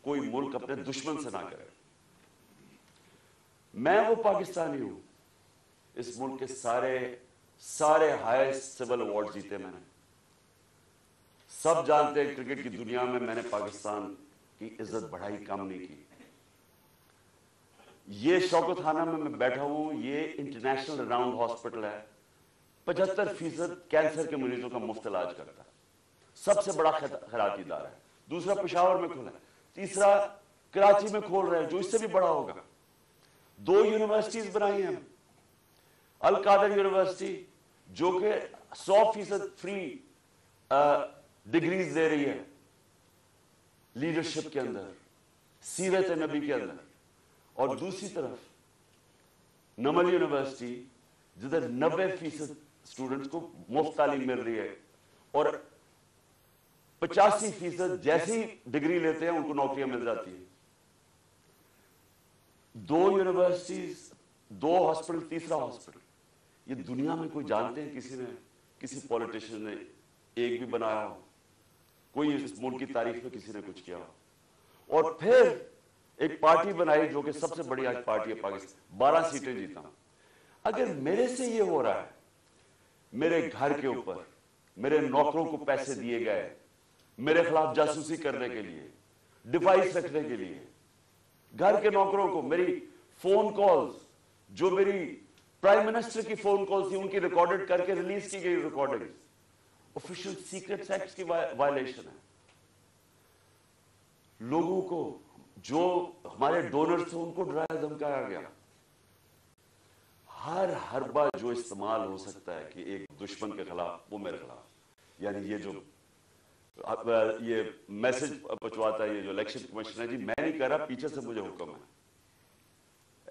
کوئی ملک اپنے دشمن سے نہ کرے. میں وہ پاکستانی ہوں, اس ملک کے سارے ہائیسٹ سول ایوارڈ جیتے میں نے. سب جانتے ہیں کرکٹ کی دنیا میں نے پاکستان کی عزت بڑھائی, کم نہیں کی. یہ شوکت خانہ میں بیٹھا ہوں, یہ انٹرنیشنل رناؤنڈ ہاسپٹل ہے, 75% کینسر کے مریضوں کا مفت علاج کرتا ہے, سب سے بڑا خیراتی ادارہ ہے. دوسرا پشاور میں کھولا ہے, تیسرا کراچی میں کھول رہے ہیں جو اس سے بھی بڑا ہوگا. 2 یونیورسٹیز بنائی ہیں, القادر یونیورسٹی جو کہ 100% فری ڈگریز دے رہی ہے لیڈرشپ کے اندر, سیرت نبی کے اندر, اور دوسری طرف نمل یونیورسٹی جدھر 90% اسٹوڈنٹس کو مفت تعلیم مل رہی ہے اور 85% جیسی ڈگری لیتے ہیں ان کو نوکریاں مل جاتی ہیں. 2 یونیورسٹیز, 2 ہاسپٹل, تیسرا ہاسپٹل. یہ دنیا میں کوئی جانتے ہیں کسی پولیٹیشین نے ایک بھی بنایا ہو, کوئی اس ملک کی تاریخ میں کسی نے کچھ کیا ہو. اور پھر ایک پارٹی بنائی جو کہ سب سے بڑی آج پارٹی ہے پاکستان, 12 سیٹیں جیتا ہوں. اگر میرے سے یہ ہو رہا ہے, میرے گھر کے اوپر میرے نوکروں کو پیسے دیے گئے میرے خلاف جاسوسی کرنے کے لیے, ڈیوائس رکھنے کے لیے, گھر کے نوکروں کو میری فون کالز جو میری پرائم منسٹر کی فون کال تھی ان کی ریکارڈڈ کر کے ریلیز کی گئی ریکارڈنگ آفیشل سیکرٹس ایکٹ کی وائلیشن ہے. لوگوں کو جو ہمارے ڈونرز تھے ان کو ڈرایا دھمکایا گیا. ہر حربہ جو استعمال ہو سکتا ہے کہ ایک دشمن کے خلاف وہ میرے خلاف, یعنی یہ میسج پہنچواتا ہے یہ جو الیکشن کمیشن ہے, جی میں نہیں کہہ رہا, پیچھے سے مجھے حکم ہے.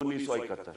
1971।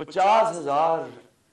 50,000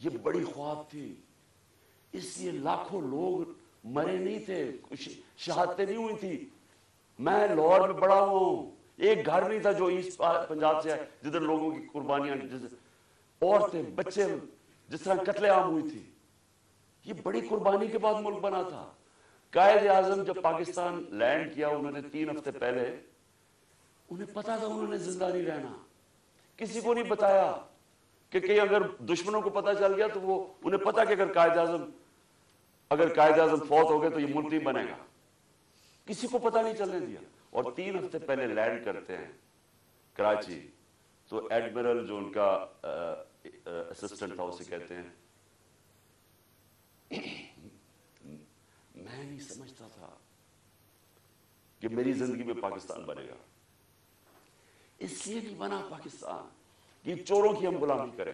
یہ بڑی خواب تھی، اس لیے لاکھوں لوگ مرے نہیں تھے، شہادتیں نہیں ہوئی تھی. میں لاہور میں بڑا ہوا ہوں، ایک گھر نہیں تھا جو ایسٹ پنجاب سے ہے جدھر لوگوں کی قربانیاں، عورتیں بچے جس طرح قتل عام ہوئی تھی. یہ بڑی قربانی کے بعد ملک بنا تھا. قائد اعظم جب پاکستان لینڈ کیا انہوں نے 3 ہفتے پہلے، انہیں پتا تھا انہوں نے زندہ نہیں رہنا. کسی کو نہیں بتایا کہ کہیں اگر دشمنوں کو پتا چل گیا تو وہ انہیں پتا کہ اگر قائد اعظم فوت ہو گئے تو یہ ملک نہیں بنے گا. کسی کو پتا نہیں چلنے دیا. اور 3 ہفتے پہلے لینڈ کرتے ہیں کراچی، تو ایڈمرل جو ان کا اسسٹنٹ تھا اسے کہتے ہیں میں نہیں سمجھتا تھا کہ میری زندگی میں پاکستان بنے گا. اس لیے نہیں بنا پاکستان کہ چوروں کی ہم غلامی کریں،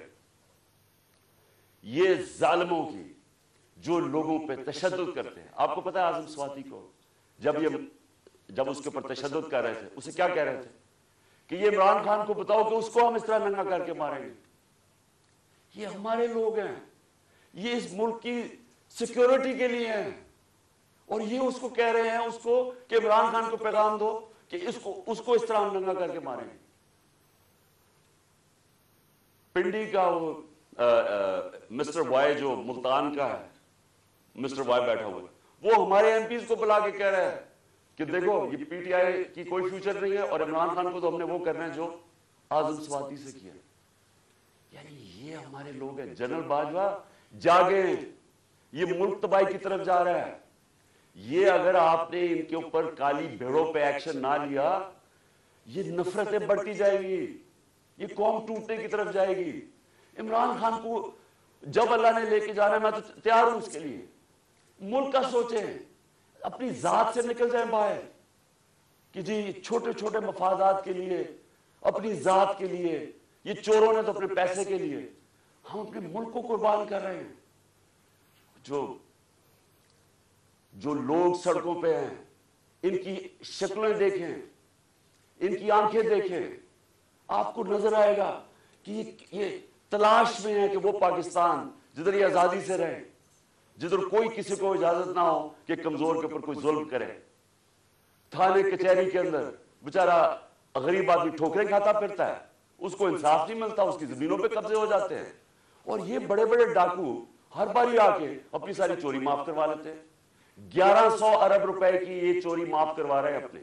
یہ ظالموں کی جو لوگوں پہ تشدد کرتے ہیں. آپ کو پتا ہے اعظم سواتی کو جب اس کے اوپر تشدد کر رہے تھے اسے کیا کہہ رہے تھے کہ یہ عمران خان کو بتاؤ کہ اس کو ہم اس طرح ننگا کر کے ماریں گے. یہ ہمارے لوگ ہیں، یہ اس ملک کی سیکیورٹی کے لیے ہیں، اور یہ اس کو کہہ رہے ہیں اس کو کہ عمران خان کو پیغام دو کہ اس کو اس طرح ہم ننگا کر کے ماریں گے. پنڈی کا وہ مسٹر وائی جو ملتان کا ہے، مسٹر وائی بیٹھا ہوا ہے، وہ ہمارے ایم پیز کو بلا کے کہہ رہا ہے کہ دیکھو یہ پی ٹی آئی کی کوئی فیوچر نہیں ہے اور عمران خان کو تو ہم نے وہ کرنا ہے جو اعظم سواتی سے کیا. یعنی یہ ہمارے لوگ ہیں. جنرل باجوہ جاگیں، یہ ملک تباہی کی طرف جا رہا ہے. یہ اگر آپ نے ان کے اوپر کالی بھیڑوں پہ ایکشن نہ لیا، یہ نفرتیں بڑھتی جائیں گی، یہ قوم ٹوٹنے کی طرف جائے گی. عمران خان کو جب اللہ نے لے کے جانا ہے میں تو تیار ہوں اس کے لیے. ملک کا سوچیں، اپنی ذات سے نکل جائیں باہر کہ جی چھوٹے چھوٹے مفادات کے لیے، اپنی ذات کے لیے، یہ چوروں نے تو اپنے پیسے کے لیے، ہم اپنے ملک کو قربان کر رہے ہیں. جو لوگ سڑکوں پہ ہیں ان کی شکلیں دیکھیں، ان کی آنکھیں دیکھیں، آپ کو نظر آئے گا کہ یہ تلاش میں ہے کہ وہ پاکستان جدھر یہ آزادی سے رہے، جدھر کوئی کسی کو اجازت نہ ہو کہ کمزور کے اوپر کوئی ظلم کرے. تھانے کچہری کے اندر بیچارہ غریب آدمی ٹھوکریں کھاتا پھرتا ہے، اس کو انصاف نہیں ملتا، اس کی زمینوں پہ قبضے ہو جاتے ہیں. اور یہ بڑے بڑے ڈاکو ہر باری آ کے اپنی ساری چوری معاف کروا لیتے ہیں. 1100 ارب روپے کی یہ چوری معاف کروا رہے ہیں، اپنے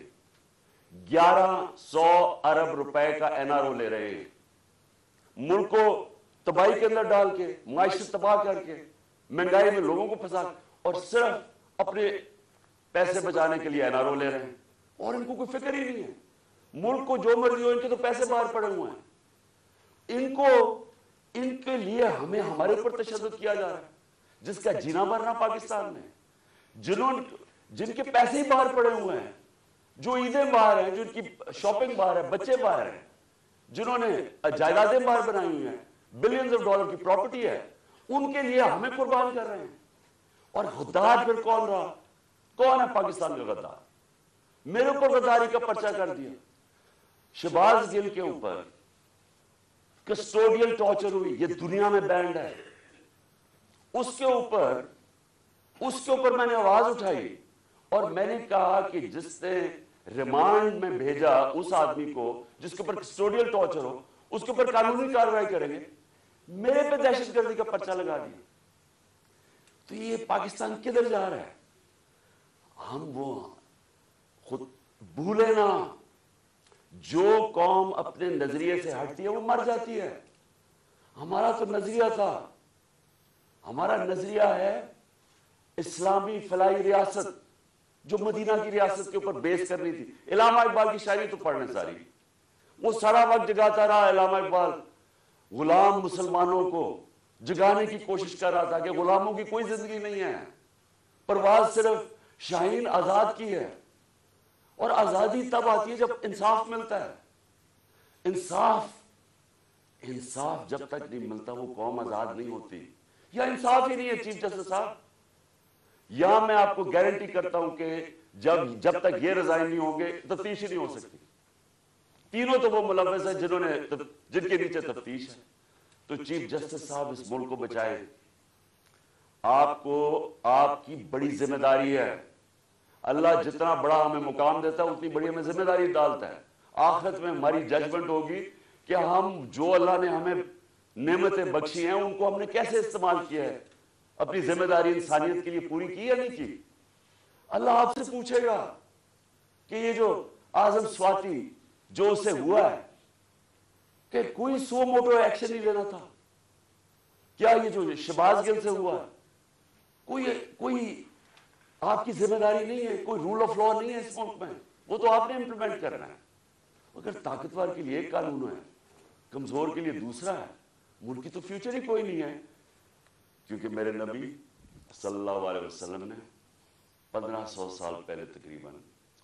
1100 ارب روپے کا این آر او لے رہے ہیں. ملک کو تباہی کے اندر ڈال کے، معاشرت تباہ کر کے، مہنگائی میں لوگوں کو پھنسا، اور صرف اپنے پیسے بچانے کے لیے این آر او لے رہے ہیں. اور ان کو کوئی فکر ہی نہیں ہے. ملک کو جو مرضی ہو، ان کے تو پیسے باہر پڑے ہوئے ہیں. ان کے لیے ہمارے اوپر تشدد کیا جا رہا ہے، جس کا جینا مرنا پاکستان میں، جن کے پیسے ہی باہر پڑے ہوئے ہیں، جو عیدیں باہر ہیں، جن کی شاپنگ باہر ہے، بچے باہر ہیں، جنہوں نے جائیدادیں باہر بنائی ہوئی ہیں، بلینز آف ڈالر کی پراپرٹی ہے، ان کے لیے ہمیں قربان کر رہے ہیں. اور غدار پھر کون رہا؟ کون ہے پاکستان کا غدار؟ میرے اوپر غداری کا پرچہ کر دیا. شہباز گل کے اوپر کسٹوڈیل ٹارچر ہوئی، یہ دنیا میں بینڈ ہے. اس کے اوپر میں نے آواز اٹھائی اور میں نے کہا کہ جس نے ریمانڈ میں بھیجا اس آدمی کو جس کے اوپر کسٹوڈیل ٹارچر ہو، اس کے اوپر قانونی کارروائی کریں گے. میرے پہ دہشت گردی کا پرچہ لگا دیا. تو یہ پاکستان کدھر جا رہا ہے؟ ہم وہ خود بھولے نا، جو قوم اپنے نظریے سے ہٹتی ہے وہ مر جاتی ہے. ہمارا تو نظریہ تھا، ہمارا نظریہ ہے اسلامی فلاحی ریاست جو مدینہ کی ریاست کے اوپر بیس کرنی تھی. علامہ اقبال کی شاعری تو پڑھنے ساری، وہ سارا وقت جگاتا رہا. علامہ اقبال غلام مسلمانوں کو جگانے کی کوشش کر رہا تھا کہ غلاموں کی کوئی زندگی نہیں ہے، پرواز صرف شاہین آزاد کی ہے. اور آزادی تب آتی ہے جب انصاف ملتا ہے. انصاف جب تک نہیں ملتا وہ قوم آزاد نہیں ہوتی. یا انصاف ہی نہیں ہے چیف جسٹس صاحب. یا میں آپ کو گارنٹی کرتا ہوں کہ جب تک یہ ریزائن نہیں ہوں گے تفتیش ہی نہیں ہو سکتی. تینوں تو وہ ملوث ہیں جن کے نیچے تفتیش ہے. تو چیف جسٹس صاحب اس ملک کو بچائیں. آپ کو آپ کی بڑی ذمہ داری ہے. اللہ جتنا بڑا ہمیں مقام دیتا ہے اتنی بڑی ہمیں ذمہ داری ڈالتا ہے. آخرت میں ہماری ججمنٹ ہوگی کہ ہم جو اللہ نے ہمیں نعمتیں بخشی ہیں ان کو ہم نے کیسے استعمال کیا ہے, اپنی ذمہ داری انسانیت کے لیے پوری کی یا نہیں کی. اللہ آپ سے پوچھے گا کہ یہ جو اعظم سواتی جو اس سے ہوا ہے کہ کوئی سو موٹو ایکشن نہیں لینا تھا, کیا یہ جو شہباز گل سے ہوا ہے کوئی آپ کی ذمہ داری نہیں ہے, کوئی رول آف لا نہیں ہے اس ملک میں, وہ تو آپ نے امپلیمنٹ کرنا ہے. اگر طاقتور کے لیے ایک قانون ہے, کمزور کے لیے دوسرا ہے, ملک کی تو فیوچر ہی کوئی نہیں ہے. کیونکہ میرے نبی صلی اللہ علیہ وسلم نے 1500 سال پہلے تقریباً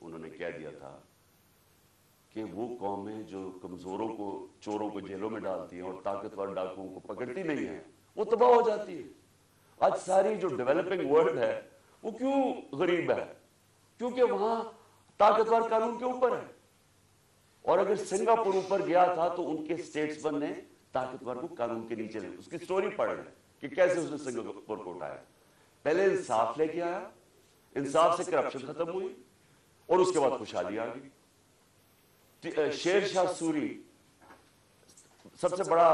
انہوں نے کہہ دیا تھا کہ وہ قومیں جو کمزوروں کو, چوروں کو جیلوں میں ڈالتی ہیں اور طاقتور ڈاکوؤں کو پکڑتی نہیں ہیں وہ تباہ ہو جاتی ہے. آج ساری جو ڈیولپنگ ورلڈ ہے وہ کیوں غریب ہے؟ کیونکہ وہاں طاقتور قانون کے اوپر ہے. اور اگر سنگاپور اوپر گیا تھا تو ان کے سٹیٹسمن نے طاقتور کو قانون کے نیچے لے, اس کی سٹوری پڑھ لیں کہ کیسے اس نے سنگاپور کو اٹھایا. پہلے انصاف لے کے آیا, انصاف سے کرپشن ختم ہوئی اور اس کے بعد خوشحالی آ گئی. شیر شاہ سوری سب سے بڑا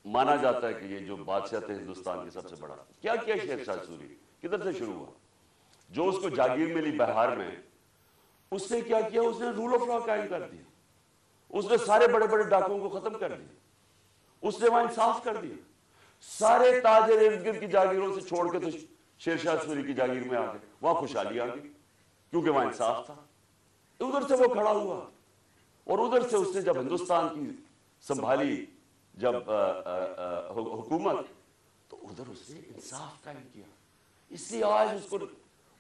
مانا جاتا ہے کہ یہ جو بادشاہ تھے ہندوستان کے سب سے بڑا. کیا کیا شیر شاہ سوری, کدھر سے شروع ہوا؟ جو اس کو جاگیر ملی بہار میں, اس نے کیا کیا, اس نے رول آف لا قائم کر دیا. اس نے سارے بڑے بڑے ڈاکوؤں کو ختم کر دیا, اس نے وہاں انصاف کر دیا. سارے تاجر ارد گرد کی جاگیروں سے چھوڑ کے تو شیر شاہ سوری کی جاگیر میں آ گئے, وہاں خوشحالی آ گئی کیونکہ وہاں انصاف تھا. ادھر سے وہ کھڑا ہوا اور ادھر سے اس نے جب ہندوستان کی سنبھالی جب حکومت, تو ادھر اس نے انصاف قائم کیا. اس لیے آج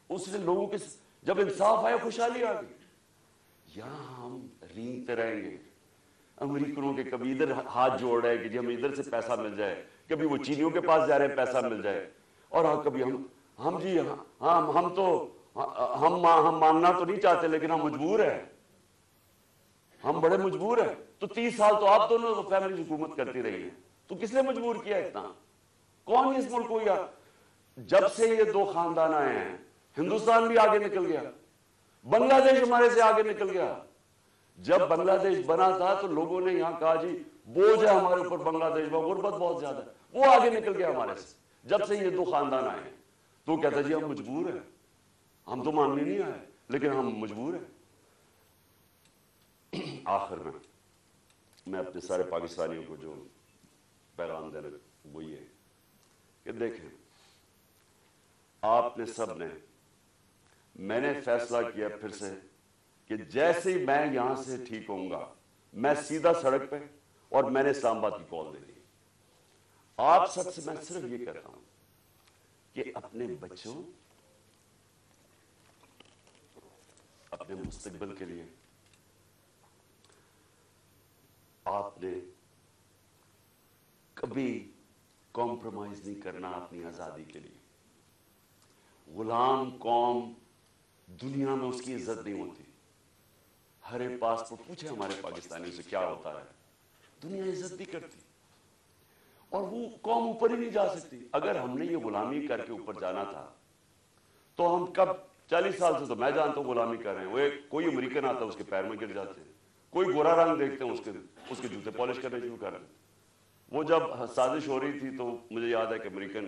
اس نے لوگوں کے جب انصاف آیا خوشحالی آ گئی. یہاں ہم رینگتے رہیں گے امریکنوں کے, کبھی ادھر ہاتھ جوڑ رہے ہیں کہ جی ہمیں ادھر سے پیسہ مل جائے, کبھی وہ چینیوں کے پاس جا رہے ہیں پیسہ مل جائے, اور کبھی ہم جی ہم تو ہم ماننا تو نہیں چاہتے لیکن ہم مجبور ہیں, ہم بڑے مجبور ہیں. تو 30 سال تو آپ دونوں فیملی حکومت کرتی رہی ہیں, تو کس نے مجبور کیا اتنا؟ کون اس ملک کو؟ یا جب سے یہ دو خاندان آئے ہیں ہندوستان بھی آگے نکل گیا, بنگلہ دیش ہمارے سے آگے نکل گیا. جب بنگلہ دیش بنا تھا تو لوگوں نے یہاں کہا جی بوجھ ہے ہمارے اوپر بنگلہ دیش میں, غربت بہت زیادہ ہے, وہ آگے نکل گیا ہمارے سے. جب سے یہ دو خاندان آئے ہیں تو کہتا جی ہم مجبور ہیں, ہم تو ماننے نہیں آئے لیکن ہم مجبور ہیں. آخر میں اپنے سارے پاکستانیوں کو جو پیغام دینا وہ یہ ہے کہ دیکھیں, آپ نے سب نے, میں نے فیصلہ کیا پھر سے کہ جیسے ہی میں یہاں سے ٹھیک ہوں گا میں سیدھا سڑک پہ, اور میں نے اسلام آباد کی کال دے دی. آپ سب سے میں صرف یہ کہتا ہوں کہ اپنے بچوں, اپنے مستقبل کے لیے آپ نے کبھی کمپرومائز نہیں کرنا اپنی آزادی کے لیے. غلام قوم دنیا میں اس کی عزت نہیں ہوتی. ہر ایک پاسپورٹ پوچھے ہمارے پاکستانیوں سے کیا ہوتا ہے, دنیا عزت نہیں کرتی اور وہ قوم اوپر ہی نہیں جا سکتی. اگر ہم نے یہ غلامی کر کے اوپر جانا تھا تو ہم کب 40 سال سے تو میں جانتا ہوں غلامی کر رہے ہیں. وہ کوئی امریکن آتا ہے اس کے پیر میں گر جاتے ہیں, کوئی گورا رنگ دیکھتے ہیں اس کے جوتے پالش کرنے شروع کر رہے ہیں. وہ جب سازش ہو رہی تھی تو مجھے یاد ہے کہ امریکن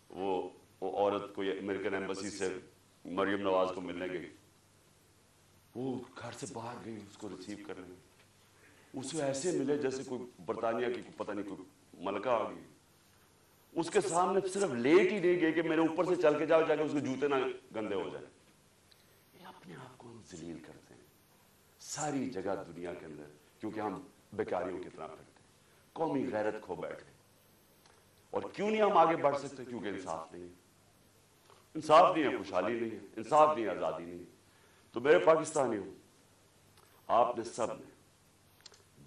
وہ عورت کوئی امریکن ایمبیسی سے مریم نواز کو ملنے گئی, وہ گھر سے باہر گئی اس کو ریسیو کرنے میں, اسے ایسے ملے جیسے کوئی برطانیہ کی پتہ نہیں کوئی ملکہ آ گئی. اس کے سامنے صرف لیٹ ہی نہیں گئے کہ میرے اوپر سے چل کے جاؤ, جا کے اس کے جوتے نہ گندے ہو جائیں. یہ اپنے آپ کو ہم ذلیل کرتے ہیں ساری جگہ دنیا کے اندر, کیونکہ ہم بیکاریوں کی طرح پھرتے ہیں, قومی غیرت کھو بیٹھے. اور کیوں نہیں ہم آگے بڑھ سکتے؟ کیونکہ انصاف نہیں ہے, انصاف نہیں ہے, خوشحالی نہیں ہے, انصاف نہیں ہے, آزادی نہیں ہے. تو میرے پاکستانیوں, آپ نے سب نے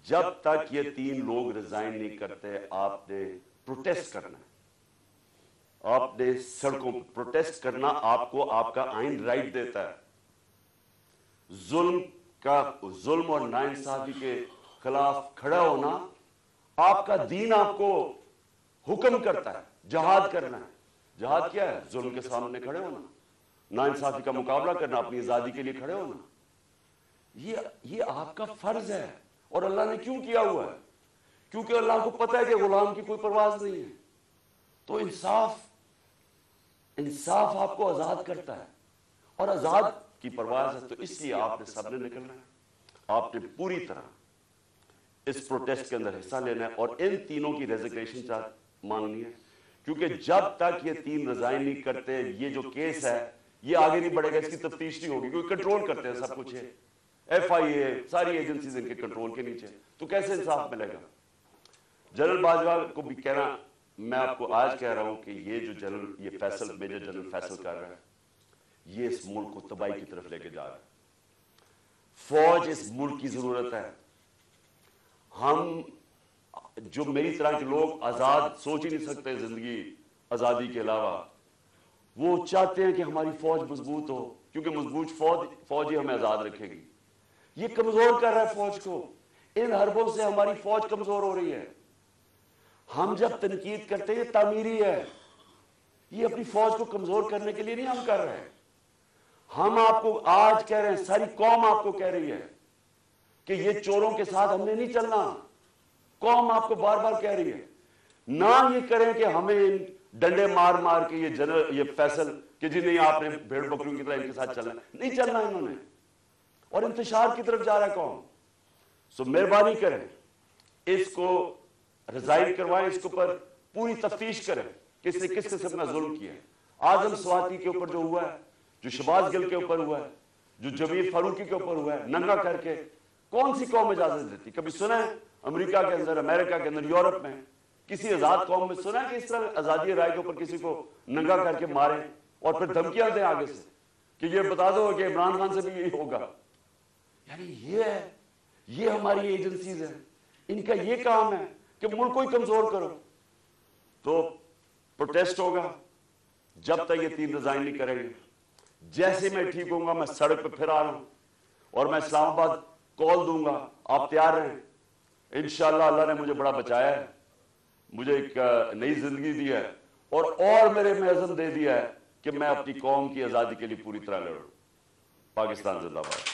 جب تک یہ 3 لوگ ریزائن نہیں کرتے آپ نے پروٹیسٹ کرنا ہے. آپ نے سڑکوں پر پروٹیسٹ کرنا, آپ کو آپ کا آئین رائٹ دیتا ہے. ظلم اور ناانصافی کے خلاف کھڑا ہونا آپ کا دین آپ کو حکم کرتا ہے جہاد کرنا ہے. جہاد کیا ہے؟ ظلم کے سامنے کھڑے ہونا, ناانصافی کا مقابلہ کرنا, اپنی آزادی کے لیے کھڑے ہونا. یہ آپ کا فرض ہے. اور اللہ نے کیوں کیا ہوا ہے؟ کیونکہ اللہ کو پتہ ہے کہ غلام کی کوئی پرواز نہیں ہے. تو انصاف آپ کو آزاد کرتا ہے, اور آزاد کی پرواز ہے. تو اس لیے آپ نے سب نے نکلنا ہے, آپ نے پوری طرح اس پروٹیسٹ کے اندر حصہ لینا ہے, اور ان تینوں کی ریزگنیشن مانگنی ہے. کیونکہ جب تک یہ تین ریزائن نہیں کرتے, یہ جو کیس ہے یہ آگے نہیں بڑھے گا, اس کی تفتیش نہیں ہوگی, کیونکہ کنٹرول کرتے ہیں سب کچھ ہے, ایف آئی اے, ساری ایجنسیز ان کے کنٹرول کے نیچے. تو کیسے انصاف ملے گا؟ جنرل باجوہ کو بھی کہنا, میں آپ کو آج کہہ رہا ہوں کہ یہ جو یہ فیصل, میجر جنرل فیصل کر رہا ہے, یہ اس ملک کو تباہی کی طرف لے کے جا رہا ہے. فوج اس ملک کی ضرورت ہے. ہم جو میری طرح کے لوگ آزاد سوچ ہی نہیں سکتے زندگی آزادی کے علاوہ, وہ چاہتے ہیں کہ ہماری فوج مضبوط ہو, کیونکہ مضبوط فوج ہی ہمیں آزاد رکھے گی. یہ کمزور کر رہا ہے فوج کو. ان حربوں سے ہماری فوج کمزور ہو رہی ہے. ہم جب تنقید کرتے ہیں یہ تعمیری ہے, یہ اپنی فوج کو کمزور کرنے کے لیے نہیں ہم کر رہے ہیں. ہم آپ کو آج کہہ رہے ہیں, ساری قوم آپ کو کہہ رہی ہے کہ یہ چوروں کے ساتھ ہم نے نہیں چلنا. قوم آپ کو بار بار کہہ رہی ہے. نہ یہ کریں کہ ہمیں ڈنڈے مار مار کے یہ فیصل کہ جی نہیں آپ نے بھیڑ بکریوں کی طرح ان کے ساتھ چلنا, نہیں چلنا انہوں نے, اور انتشار کی طرف جا رہا ہے قوم. سو مہربانی کریں, اس کو ریزائن کروائیں, اس کے اوپر پوری تفتیش کریں کہ اس نے کس قسم کا ظلم کیا ہے. اعظم سواتی کے اوپر جو ہوا ہے, جو شہباز گل کے اوپر ہوا ہے, جو جمیل فاروقی کے اوپر ہوا ہے, ننگا کر کے, کون سی قوم اجازت دیتی؟ کبھی سنا ہے امریکہ کے اندر, امریکہ کے اندر, یورپ میں کسی آزاد قوم میں سنا ہے کہ اس طرح آزادی رائے کے اوپر کسی کو ننگا کر کے ماریں اور پھر دھمکیاں دیں آگے سے کہ یہ بتا دو کہ عمران خان سے بھی یہی ہوگا؟ یعنی یہ ہماری ایجنسیز ہیں, ان کا یہ کام ہے کہ ملک کو ہی کمزور کرو. تو پروٹیسٹ ہوگا جب تک یہ تین ریزائن نہیں کریں گے. جیسے میں ٹھیک ہوں گا میں سڑک پہ پھر آ رہا ہوں, اور میں اسلام آباد کال دوں گا, آپ تیار رہیں. انشاءاللہ اللہ نے مجھے بڑا بچایا ہے, مجھے ایک نئی زندگی دی ہے, اور میرے میں عزم دے دیا ہے کہ میں اپنی قوم کی آزادی کے لیے پوری طرح لڑوں. پاکستان زندہ باد.